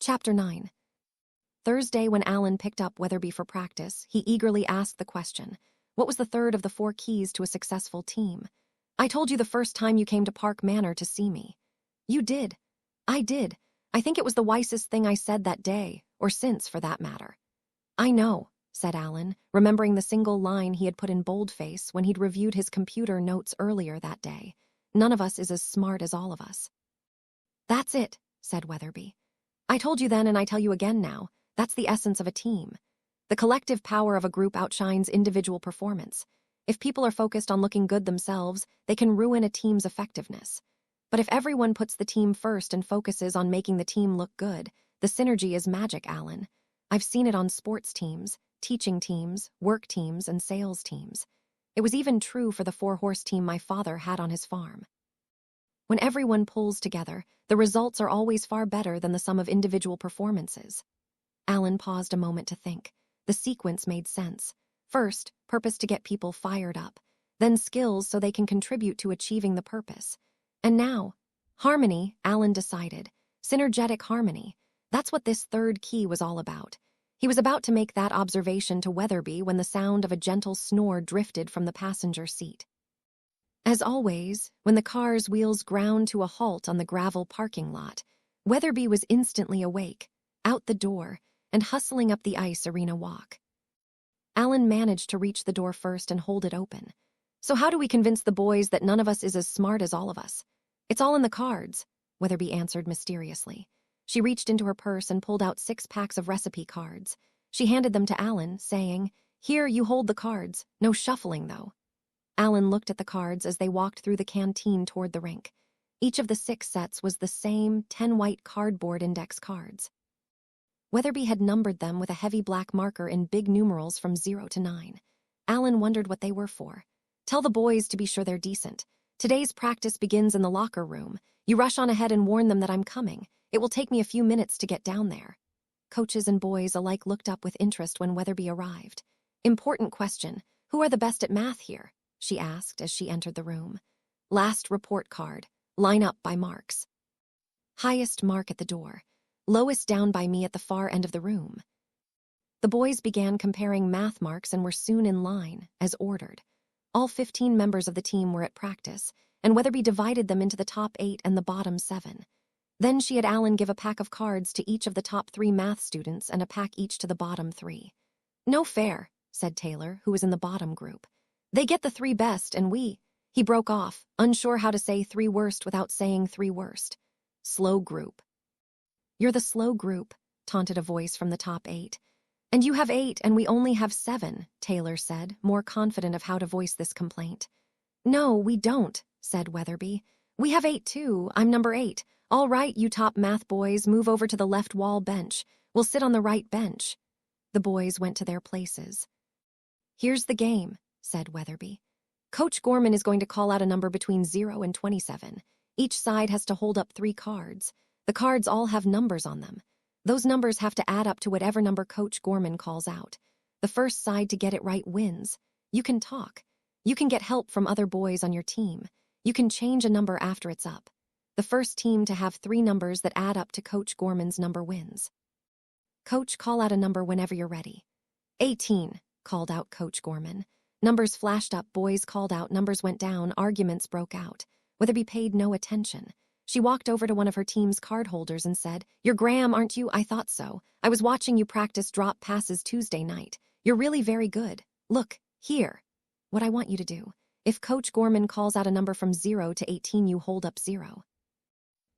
Chapter 9. Thursday, when Alan picked up Weatherby for practice, he eagerly asked the question, what was the third of the 4 keys to a successful team? I told you the first time you came to Park Manor to see me. You did. I did. I think it was the wisest thing I said that day, or since, for that matter. I know, said Alan, remembering the single line he had put in boldface when he'd reviewed his computer notes earlier that day. None of us is as smart as all of us. That's it, said Weatherby. I told you then and I tell you again now, that's the essence of a team. The collective power of a group outshines individual performance. If people are focused on looking good themselves, they can ruin a team's effectiveness. But if everyone puts the team first and focuses on making the team look good, the synergy is magic, Alan. I've seen it on sports teams, teaching teams, work teams, and sales teams. It was even true for the 4-horse team my father had on his farm. When everyone pulls together, the results are always far better than the sum of individual performances. Alan paused a moment to think. The sequence made sense. First, purpose to get people fired up. Then skills so they can contribute to achieving the purpose. And now, harmony, Alan decided. Synergetic harmony. That's what this third key was all about. He was about to make that observation to Weatherby when the sound of a gentle snore drifted from the passenger seat. As always, when the car's wheels ground to a halt on the gravel parking lot, Weatherby was instantly awake, out the door, and hustling up the ice arena walk. Alan managed to reach the door first and hold it open. So how do we convince the boys that none of us is as smart as all of us? It's all in the cards, Weatherby answered mysteriously. She reached into her purse and pulled out 6 packs of recipe cards. She handed them to Alan, saying, "Here, you hold the cards. No shuffling, though." Alan looked at the cards as they walked through the canteen toward the rink. Each of the 6 sets was the same 10 white cardboard index cards. Weatherby had numbered them with a heavy black marker in big numerals from 0 to 9. Alan wondered what they were for. Tell the boys to be sure they're decent. Today's practice begins in the locker room. You rush on ahead and warn them that I'm coming. It will take me a few minutes to get down there. Coaches and boys alike looked up with interest when Weatherby arrived. Important question. Who are the best at math here? She asked as she entered the room. Last report card. Line up by marks. Highest mark at the door. Lowest down by me at the far end of the room. The boys began comparing math marks and were soon in line, as ordered. All 15 members of the team were at practice, and Weatherby divided them into the top 8 and the bottom 7. Then she had Alan give a pack of cards to each of the top 3 math students and a pack each to the bottom 3. No fair, said Taylor, who was in the bottom group. They get the 3 best, and we... He broke off, unsure how to say 3 worst without saying 3 worst. Slow group. You're the slow group, taunted a voice from the top 8. And you have 8 and we only have 7, Taylor said, more confident of how to voice this complaint. No, we don't, said Weatherby. We have 8 too. I'm number 8. All right, you top math boys, move over to the left wall bench. We'll sit on the right bench. The boys went to their places. Here's the game, said Weatherby. Coach Gorman is going to call out a number between 0 and 27. Each side has to hold up 3 cards. The cards all have numbers on them. Those numbers have to add up to whatever number Coach Gorman calls out. The first side to get it right wins. You can talk. You can get help from other boys on your team. You can change a number after it's up. The first team to have 3 numbers that add up to Coach Gorman's number wins. Coach, call out a number whenever you're ready. 18, called out Coach Gorman. Numbers flashed up, boys called out, numbers went down, arguments broke out. Weatherby paid no attention. She walked over to one of her team's card holders and said, "You're Graham, aren't you? I thought so. I was watching you practice drop passes Tuesday night. You're really very good. Look, here. What I want you to do. If Coach Gorman calls out a number from 0 to 18, you hold up 0.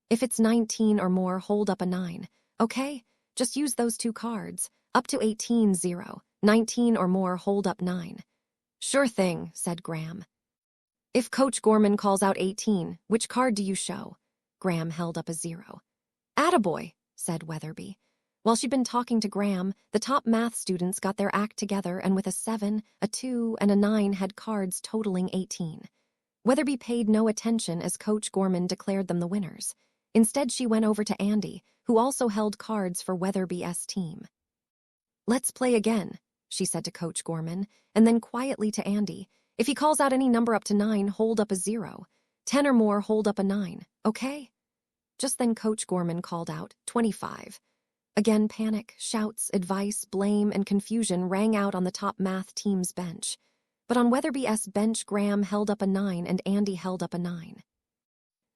If it's 19 or more, hold up a 9. Okay? Just use those 2 cards. Up to 18, 0. 19 or more, hold up 9. Sure thing, said Graham. If Coach Gorman calls out 18, which card do you show? Graham held up a 0. Attaboy, said Weatherby. While she'd been talking to Graham, the top math students got their act together and with a 7, a 2, and a 9 had cards totaling 18. Weatherby paid no attention as Coach Gorman declared them the winners. Instead, she went over to Andy, who also held cards for Weatherby's team. Let's play again, she said to Coach Gorman, and then quietly to Andy. If he calls out any number up to 9, hold up a 0. 10 or more, hold up a 9, okay? Just then Coach Gorman called out, 25. Again, panic, shouts, advice, blame, and confusion rang out on the top math team's bench. But on Weatherby's bench, Graham held up a 9 and Andy held up a 9.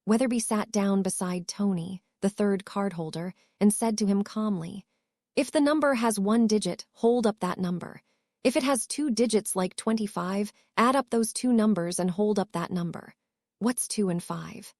Weatherby sat down beside Tony, the third cardholder, and said to him calmly, "If the number has one digit, hold up that number. If it has two digits like 25, add up those two numbers and hold up that number. What's 2 and 5?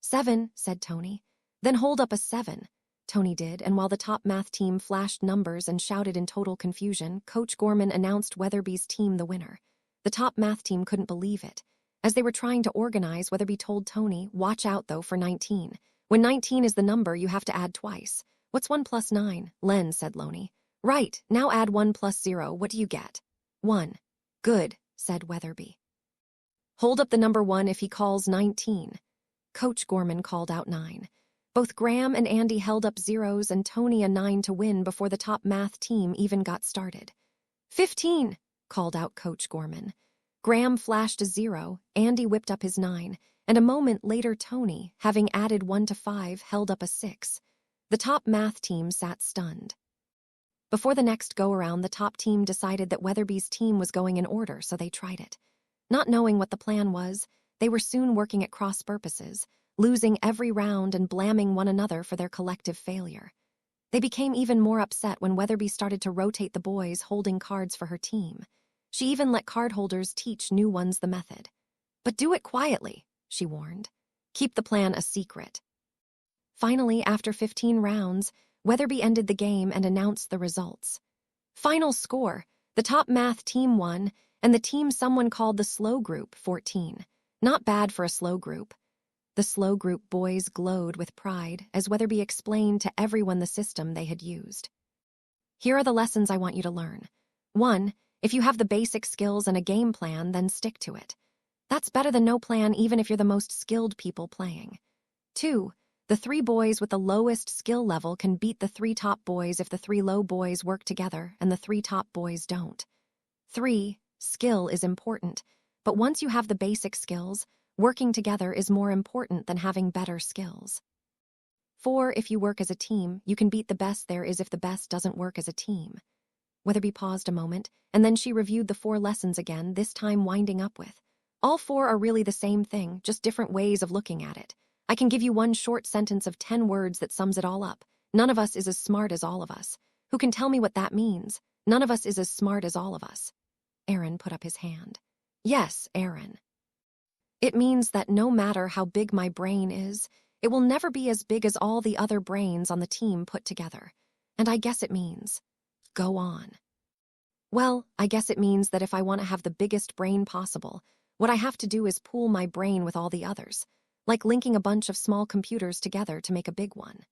7, said Tony. Then hold up a 7. Tony did, and while the top math team flashed numbers and shouted in total confusion, Coach Gorman announced Weatherby's team the winner. The top math team couldn't believe it. As they were trying to organize, Weatherby told Tony, "Watch out, though, for 19. When 19 is the number, you have to add twice." "What's 1 plus 9? Len, said Loney. "Right, now add 1 plus 0. What do you get?" 1. "Good," said Weatherby. "Hold up the number 1 if he calls 19. Coach Gorman called out 9. Both Graham and Andy held up zeros and Tony a 9 to win before the top math team even got started. 15, called out Coach Gorman. Graham flashed a 0, Andy whipped up his 9, and a moment later Tony, having added 1 to 5, held up a 6. The top math team sat stunned. Before the next go-around, the top team decided that Weatherby's team was going in order, so they tried it. Not knowing what the plan was, they were soon working at cross purposes, losing every round and blaming one another for their collective failure. They became even more upset when Weatherby started to rotate the boys holding cards for her team. She even let cardholders teach new ones the method. "But do it quietly," she warned. "Keep the plan a secret." Finally, after 15 rounds, Weatherby ended the game and announced the results. Final score: the top math team won, and the team someone called the slow group 14. Not bad for a slow group. The slow group boys glowed with pride as Weatherby explained to everyone the system they had used. "Here are the lessons I want you to learn. 1. If you have the basic skills and a game plan, then stick to it. That's better than no plan even if you're the most skilled people playing. 2. The 3 boys with the lowest skill level can beat the 3 top boys if the 3 low boys work together and the 3 top boys don't. 3. Skill is important, but once you have the basic skills, working together is more important than having better skills. 4. If you work as a team, you can beat the best there is if the best doesn't work as a team." Weatherby paused a moment, and then she reviewed the 4 lessons again, this time winding up with, "All 4 are really the same thing, just different ways of looking at it. I can give you one short sentence of 10 words that sums it all up. None of us is as smart as all of us. Who can tell me what that means? None of us is as smart as all of us." Aaron put up his hand. "Yes, Aaron. It means that no matter how big my brain is, it will never be as big as all the other brains on the team put together. And I guess it means, go on." "Well, I guess it means that if I want to have the biggest brain possible, what I have to do is pool my brain with all the others, like linking a bunch of small computers together to make a big one."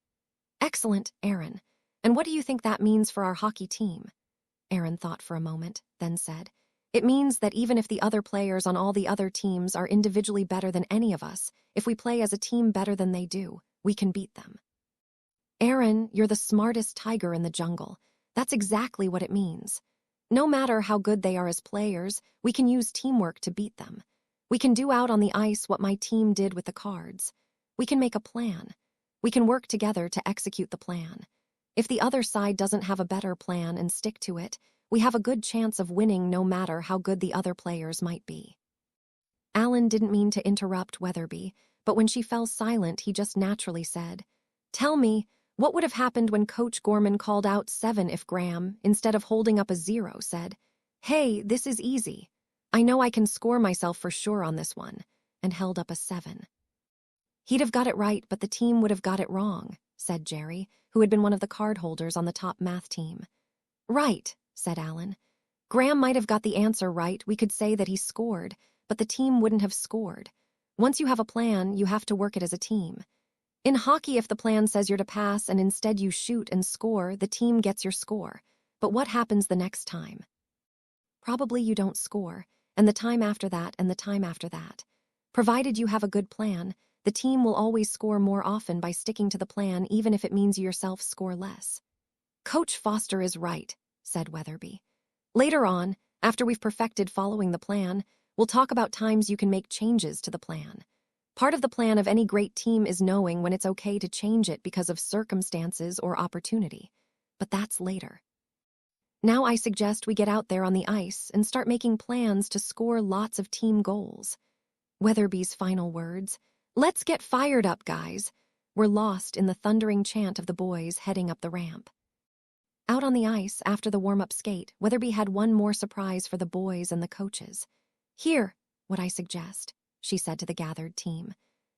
"Excellent, Aaron. And what do you think that means for our hockey team?" Aaron thought for a moment, then said, "It means that even if the other players on all the other teams are individually better than any of us, if we play as a team better than they do, we can beat them." "Aaron, you're the smartest tiger in the jungle. That's exactly what it means. No matter how good they are as players, we can use teamwork to beat them. We can do out on the ice what my team did with the cards. We can make a plan. We can work together to execute the plan. If the other side doesn't have a better plan and stick to it, we have a good chance of winning no matter how good the other players might be." Alan didn't mean to interrupt Weatherby, but when she fell silent, he just naturally said, "Tell me, what would have happened when Coach Gorman called out 7 if Graham, instead of holding up a 0, said, 'Hey, this is easy. I know I can score myself for sure on this one,' and held up a 7. "He'd have got it right, but the team would have got it wrong," said Jerry, who had been one of the card holders on the top math team. "Right," said Alan. "Graham might have got the answer right, we could say that he scored, but the team wouldn't have scored. Once you have a plan, you have to work it as a team. In hockey, if the plan says you're to pass and instead you shoot and score, the team gets your score. But what happens the next time? Probably you don't score, and the time after that and the time after that. Provided you have a good plan, the team will always score more often by sticking to the plan even if it means you yourself score less." "Coach Foster is right," said Weatherby. "Later on, after we've perfected following the plan, we'll talk about times you can make changes to the plan. Part of the plan of any great team is knowing when it's okay to change it because of circumstances or opportunity. But that's later. Now I suggest we get out there on the ice and start making plans to score lots of team goals. Weatherby's final words, "Let's get fired up, guys," were lost in the thundering chant of the boys heading up the ramp. Out on the ice, after the warm-up skate, Weatherby had one more surprise for the boys and the coaches. "Here, what I suggest," she said to the gathered team.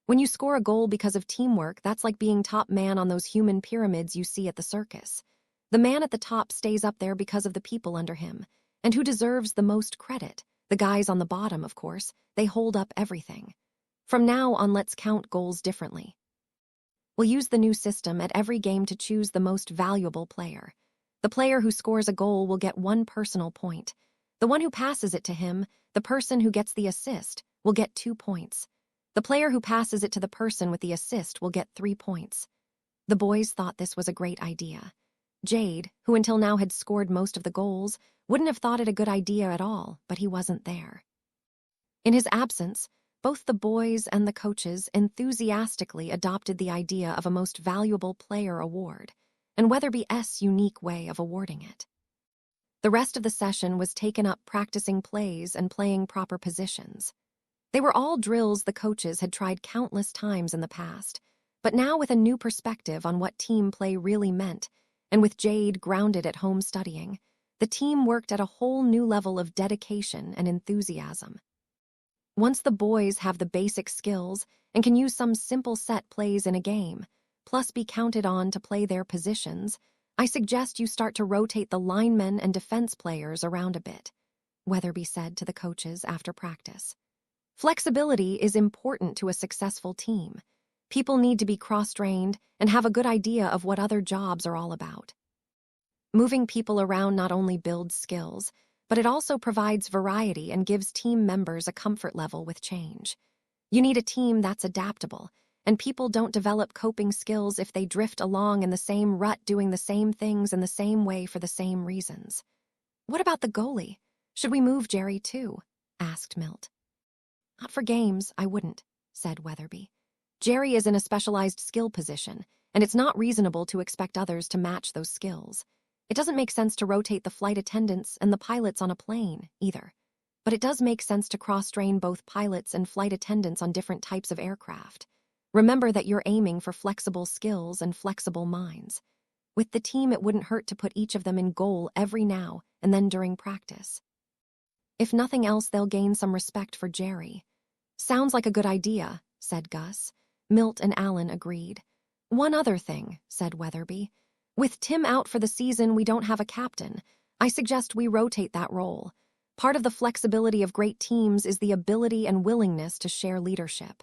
"When you score a goal because of teamwork, that's like being top man on those human pyramids you see at the circus. The man at the top stays up there because of the people under him. And who deserves the most credit? The guys on the bottom, of course. They hold up everything. From now on, let's count goals differently. We'll use the new system at every game to choose the most valuable player. The player who scores a goal will get 1 personal point. The one who passes it to him, the person who gets the assist, will get 2 points. The player who passes it to the person with the assist will get 3 points." The boys thought this was a great idea. Jade, who until now had scored most of the goals, wouldn't have thought it a good idea at all, but he wasn't there. In his absence, both the boys and the coaches enthusiastically adopted the idea of a Most Valuable Player award, and Weatherby's unique way of awarding it. The rest of the session was taken up practicing plays and playing proper positions. They were all drills the coaches had tried countless times in the past, but now with a new perspective on what team play really meant, and with Jade grounded at home studying, the team worked at a whole new level of dedication and enthusiasm. Once the boys have the basic skills and can use some simple set plays in a game, plus be counted on to play their positions, I suggest you start to rotate the linemen and defense players around a bit, Weatherby said to the coaches after practice. Flexibility is important to a successful team. People need to be cross-trained and have a good idea of what other jobs are all about. Moving people around not only builds skills, but it also provides variety and gives team members a comfort level with change. You need a team that's adaptable, and people don't develop coping skills if they drift along in the same rut doing the same things in the same way for the same reasons. "What about the goalie? Should we move Jerry too?" asked Milt. "Not for games, I wouldn't," said Weatherby. "Jerry is in a specialized skill position, and it's not reasonable to expect others to match those skills. It doesn't make sense to rotate the flight attendants and the pilots on a plane, either. But it does make sense to cross-train both pilots and flight attendants on different types of aircraft. Remember that you're aiming for flexible skills and flexible minds. With the team, it wouldn't hurt to put each of them in goal every now and then during practice. If nothing else, they'll gain some respect for Jerry." "Sounds like a good idea," said Gus. Milt and Alan agreed. "One other thing," said Weatherby. "With Tim out for the season, we don't have a captain. I suggest we rotate that role. Part of the flexibility of great teams is the ability and willingness to share leadership."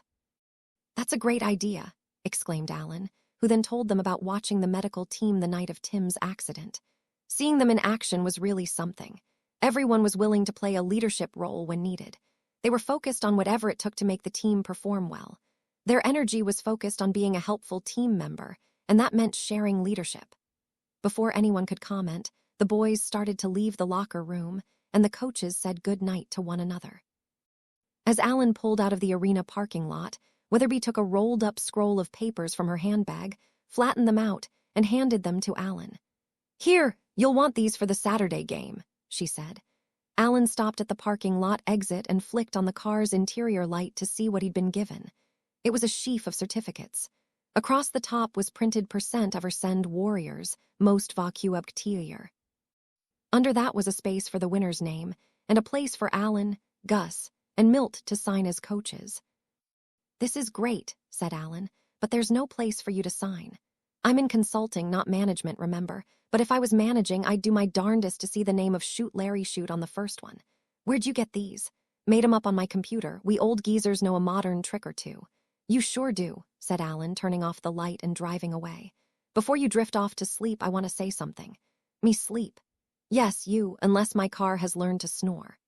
"That's a great idea," exclaimed Alan, who then told them about watching the medical team the night of Tim's accident. Seeing them in action was really something. Everyone was willing to play a leadership role when needed. They were focused on whatever it took to make the team perform well. Their energy was focused on being a helpful team member, and that meant sharing leadership. Before anyone could comment, the boys started to leave the locker room, and the coaches said good night to one another. As Alan pulled out of the arena parking lot, Weatherby took a rolled-up scroll of papers from her handbag, flattened them out, and handed them to Alan. "Here, you'll want these for the Saturday game," she said. Alan stopped at the parking lot exit and flicked on the car's interior light to see what he'd been given. It was a sheaf of certificates. Across the top was printed % of Send Warriors, most vacuubtier. Under that was a space for the winner's name, and a place for Alan, Gus, and Milt to sign as coaches. "This is great," said Alan, "but there's no place for you to sign. I'm in consulting, not management, remember, but if I was managing, I'd do my darndest to see the name of Shoot Larry Shoot on the first one. Where'd you get these?" "Made 'em up on my computer. We old geezers know a modern trick or two." "You sure do," said Alan, turning off the light and driving away. "Before you drift off to sleep, I want to say something." "Me sleep?" "Yes, you, unless my car has learned to snore."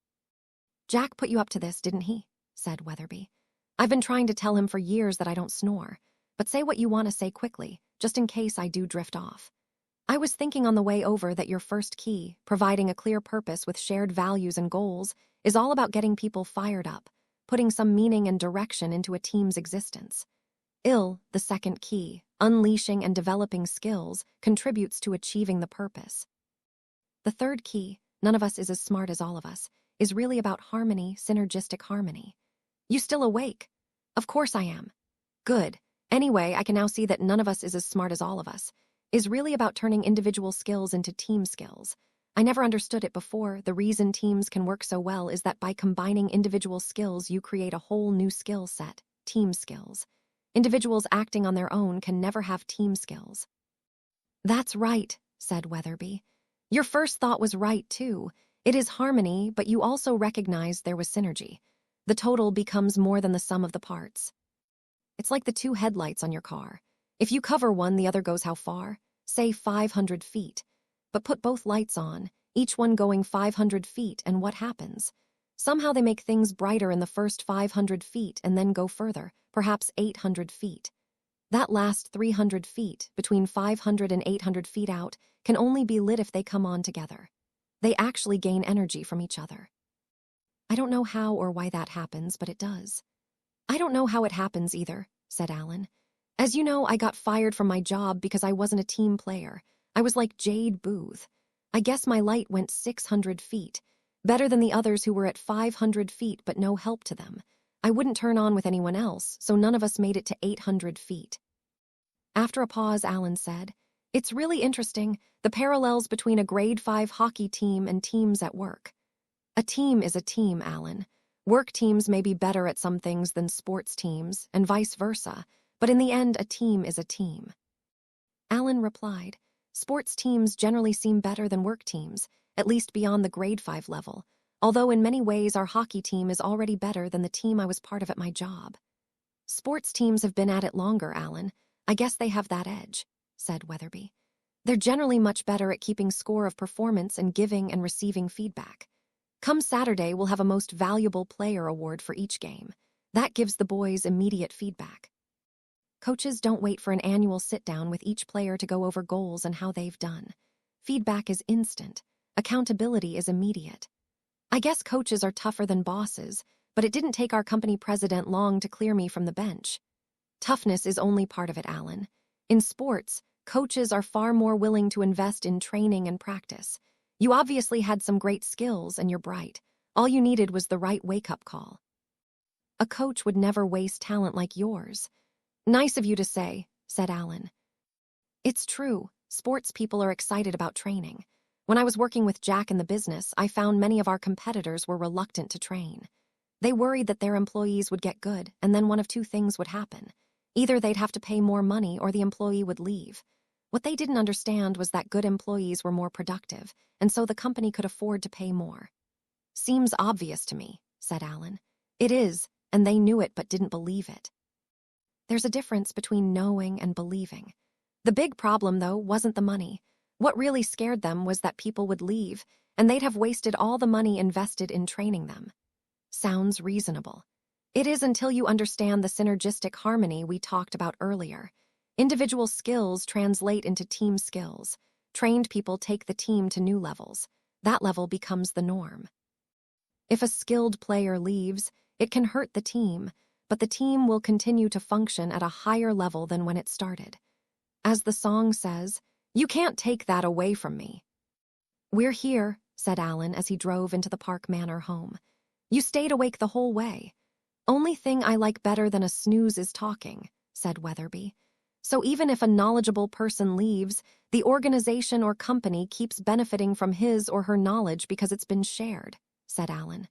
"Jack put you up to this, didn't he?" said Weatherby. "I've been trying to tell him for years that I don't snore, but say what you want to say quickly, just in case I do drift off." "I was thinking on the way over that your first key, providing a clear purpose with shared values and goals, is all about getting people fired up, putting some meaning and direction into a team's existence. The second key, unleashing and developing skills, contributes to achieving the purpose. The third key, none of us is as smart as all of us, is really about harmony, synergistic harmony. You still awake? Of course I am. Good. Anyway, I can now see that none of us is as smart as all of us, is really about turning individual skills into team skills. I never understood it before. The reason teams can work so well is that by combining individual skills, you create a whole new skill set, team skills. Individuals acting on their own can never have team skills. That's right, said Weatherby. Your first thought was right, too. It is harmony, but you also recognized there was synergy. The total becomes more than the sum of the parts. It's like the two headlights on your car. If you cover one, the other goes how far? Say 500 feet. But put both lights on, each one going 500 feet, and what happens? Somehow they make things brighter in the first 500 feet and then go further, perhaps 800 feet. That last 300 feet, between 500 and 800 feet out, can only be lit if they come on together. They actually gain energy from each other. I don't know how or why that happens, but it does. I don't know how it happens either, said Alan. As you know, I got fired from my job because I wasn't a team player. I was like Jade Booth. I guess my light went 600 feet, better than the others who were at 500 feet but no help to them. I wouldn't turn on with anyone else, so none of us made it to 800 feet. After a pause, Alan said, It's really interesting, the parallels between a grade 5 hockey team and teams at work. A team is a team, Alan. Work teams may be better at some things than sports teams, and vice versa, but in the end, a team is a team. Alan replied, Sports teams generally seem better than work teams, at least beyond the grade 5 level, although in many ways our hockey team is already better than the team I was part of at my job. Sports teams have been at it longer, Alan. I guess they have that edge, said Weatherby. They're generally much better at keeping score of performance and giving and receiving feedback. Come Saturday, we'll have a Most Valuable Player award for each game. That gives the boys immediate feedback. Coaches don't wait for an annual sit-down with each player to go over goals and how they've done. Feedback is instant. Accountability is immediate. I guess coaches are tougher than bosses, but it didn't take our company president long to clear me from the bench. Toughness is only part of it, Alan. In sports, coaches are far more willing to invest in training and practice. You obviously had some great skills and you're bright. All you needed was the right wake-up call. A coach would never waste talent like yours. Nice of you to say, said Alan. It's true. Sports people are excited about training. When I was working with Jack in the business, I found many of our competitors were reluctant to train. They worried that their employees would get good, and then one of two things would happen. Either they'd have to pay more money or the employee would leave. What they didn't understand was that good employees were more productive, and so the company could afford to pay more. Seems obvious to me, said Alan. It is, and they knew it but didn't believe it. There's a difference between knowing and believing. The big problem, though, wasn't the money. What really scared them was that people would leave, and they'd have wasted all the money invested in training them. Sounds reasonable. It is until you understand the synergistic harmony we talked about earlier. Individual skills translate into team skills. Trained people take the team to new levels. That level becomes the norm. If a skilled player leaves, it can hurt the team, but the team will continue to function at a higher level than when it started. As the song says, you can't take that away from me. We're here, said Alan as he drove into the Park Manor home. You stayed awake the whole way. Only thing I like better than a snooze is talking, said Weatherby. So even if a knowledgeable person leaves, the organization or company keeps benefiting from his or her knowledge because it's been shared, said Alan.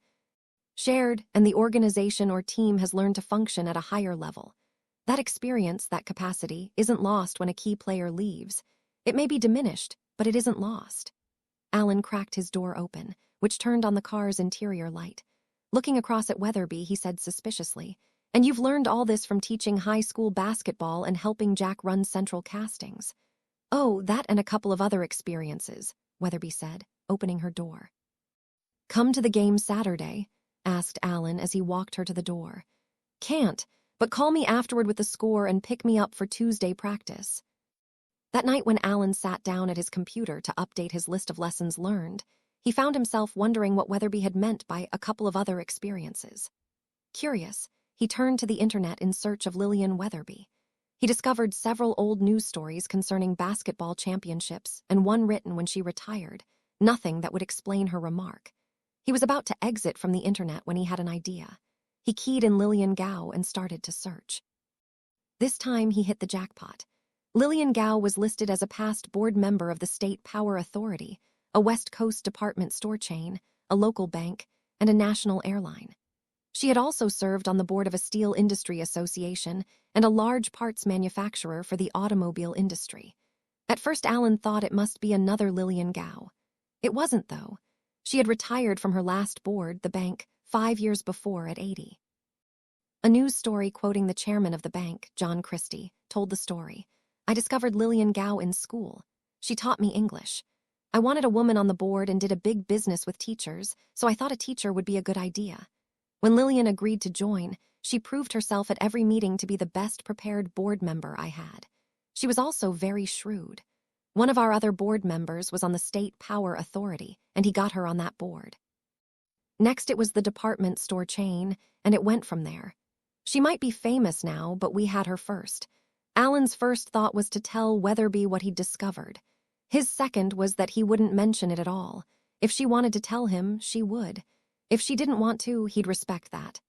Shared, and the organization or team has learned to function at a higher level. That experience, that capacity, isn't lost when a key player leaves. It may be diminished, but it isn't lost. Alan cracked his door open, which turned on the car's interior light. Looking across at Weatherby, he said suspiciously, And you've learned all this from teaching high school basketball and helping Jack run Central Castings. Oh, that and a couple of other experiences, Weatherby said, opening her door. Come to the game Saturday? Asked Alan as he walked her to the door. Can't, but call me afterward with the score and pick me up for Tuesday practice. That night when Alan sat down at his computer to update his list of lessons learned, he found himself wondering what Weatherby had meant by a couple of other experiences. Curious, he turned to the internet in search of Lillian Weatherby. He discovered several old news stories concerning basketball championships and one written when she retired, nothing that would explain her remark. He was about to exit from the internet when he had an idea. He keyed in Lillian Gao and started to search. This time he hit the jackpot. Lillian Gao was listed as a past board member of the State Power Authority, a West Coast department store chain, a local bank, and a national airline. She had also served on the board of a steel industry association and a large parts manufacturer for the automobile industry. At first, Alan thought it must be another Lillian Gao. It wasn't, though. She had retired from her last board, the bank, 5 years before at 80. A news story quoting the chairman of the bank, John Christie, told the story. I discovered Lillian Gao in school. She taught me English. I wanted a woman on the board and did a big business with teachers, so I thought a teacher would be a good idea. When Lillian agreed to join, she proved herself at every meeting to be the best prepared board member I had. She was also very shrewd. One of our other board members was on the State Power Authority, and he got her on that board. Next, it was the department store chain, and it went from there. She might be famous now, but we had her first. Alan's first thought was to tell Weatherby what he'd discovered. His second was that he wouldn't mention it at all. If she wanted to tell him, she would. If she didn't want to, he'd respect that.